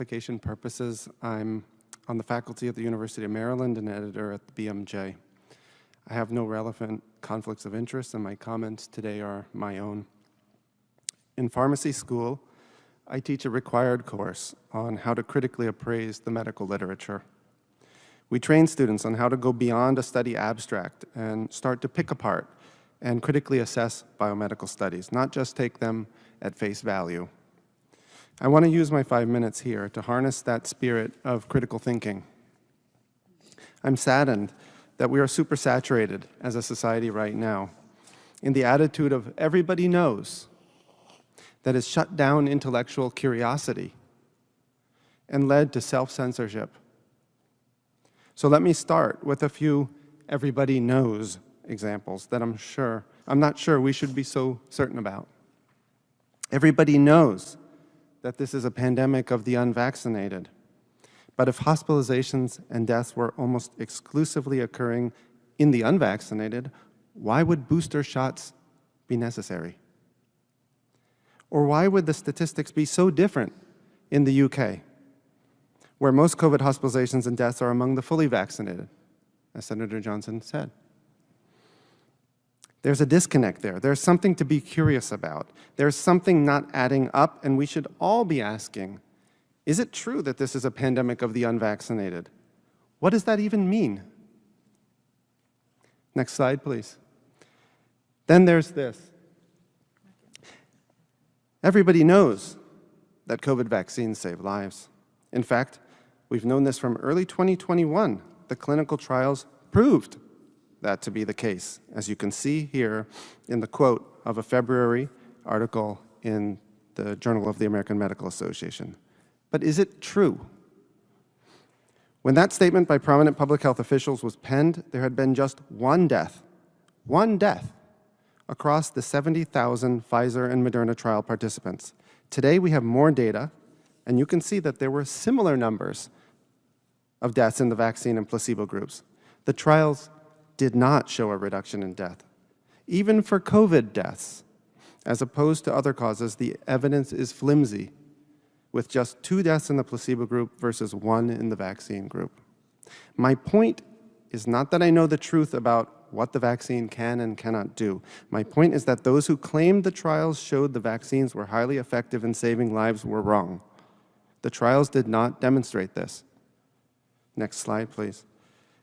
Clarification purposes, I'm on the faculty at the University of Maryland and editor at the BMJ. I have no relevant conflicts of interest, and my comments today are my own. In pharmacy school, I teach a required course on how to critically appraise the medical literature. We train students on how to go beyond a study abstract and start to pick apart and critically assess biomedical studies, not just take them at face value. I want to use my 5 minutes here to harness that spirit of critical thinking. I'm saddened that we are supersaturated as a society right now in the attitude of everybody knows that has shut down intellectual curiosity and led to self-censorship. So let me start with a few everybody knows examples that I'm not sure we should be so certain about. Everybody knows that this is a pandemic of the unvaccinated. But if hospitalizations and deaths were almost exclusively occurring in the unvaccinated, why would booster shots be necessary? Or why would the statistics be so different in the UK, where most COVID hospitalizations and deaths are among the fully vaccinated, as Senator Johnson said? There's a disconnect there. There's something to be curious about. There's something not adding up, and we should all be asking, is it true that this is a pandemic of the unvaccinated? What does that even mean? Next slide, please. Then there's this. Everybody knows that COVID vaccines save lives. In fact, we've known this from early 2021. The clinical trials proved that to be the case, as you can see here in the quote of a February article in the Journal of the American Medical Association. But is it true? When that statement by prominent public health officials was penned, there had been just one death across the 70,000 Pfizer and Moderna trial participants. Today we have more data, and you can see that there were similar numbers of deaths in the vaccine and placebo groups. The trials did not show a reduction in death. Even for COVID deaths, as opposed to other causes, the evidence is flimsy, with just 2 deaths in the placebo group versus 1 in the vaccine group. My point is not that I know the truth about what the vaccine can and cannot do. My point is that those who claimed the trials showed the vaccines were highly effective in saving lives were wrong. The trials did not demonstrate this. Next slide, please.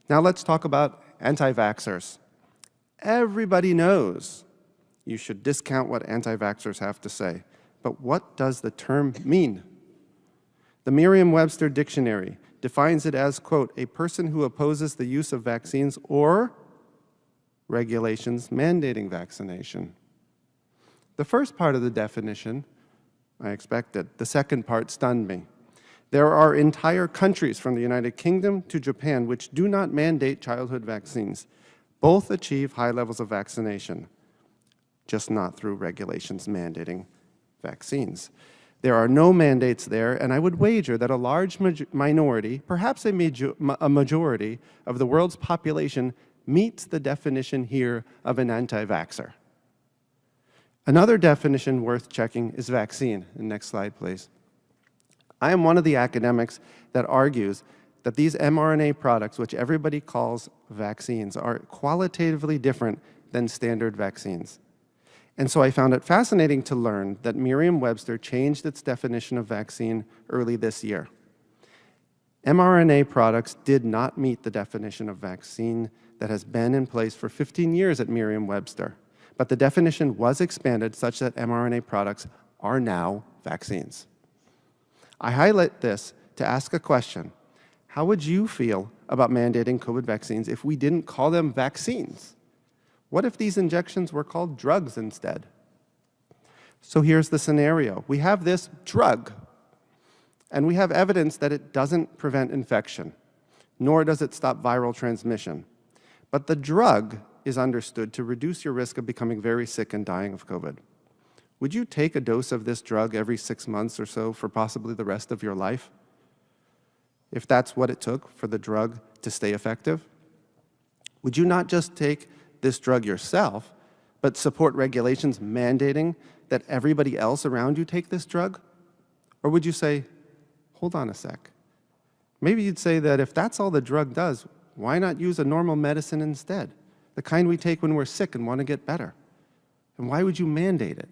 Now let's talk about anti-vaxxers. Everybody knows you should discount what anti-vaxxers have to say. But what does the term mean? The Merriam-Webster dictionary defines it as, quote, a person who opposes the use of vaccines or regulations mandating vaccination. The first part of the definition, I expected. The second part stunned me. There are entire countries from the United Kingdom to Japan which do not mandate childhood vaccines. Both achieve high levels of vaccination, just not through regulations mandating vaccines. There are no mandates there, and I would wager that a large minority, perhaps a majority of the world's population meets the definition here of an anti-vaxxer. Another definition worth checking is vaccine. Next slide, please. I am one of the academics that argues that these mRNA products, which everybody calls vaccines, are qualitatively different than standard vaccines. And so I found it fascinating to learn that Merriam-Webster changed its definition of vaccine early this year. mRNA products did not meet the definition of vaccine that has been in place for 15 years at Merriam-Webster, but the definition was expanded such that mRNA products are now vaccines. I highlight this to ask a question. How would you feel about mandating COVID vaccines if we didn't call them vaccines? What if these injections were called drugs instead? So here's the scenario. We have this drug, and we have evidence that it doesn't prevent infection, nor does it stop viral transmission. But the drug is understood to reduce your risk of becoming very sick and dying of COVID. Would you take a dose of this drug every 6 months or so for possibly the rest of your life? If that's what it took for the drug to stay effective? Would you not just take this drug yourself, but support regulations mandating that everybody else around you take this drug? Or would you say, hold on a sec. Maybe you'd say that if that's all the drug does, why not use a normal medicine instead? The kind we take when we're sick and want to get better. And why would you mandate it?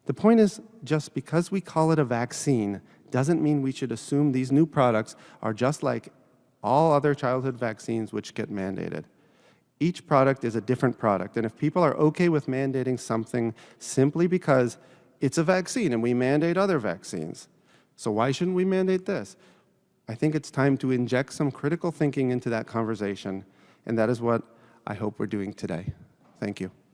The point is, just because we call it a vaccine doesn't mean we should assume these new products are just like all other childhood vaccines which get mandated. Each product is a different product, and if people are okay with mandating something simply because it's a vaccine and we mandate other vaccines, so why shouldn't we mandate this? I think it's time to inject some critical thinking into that conversation, and that is what I hope we're doing today. Thank you.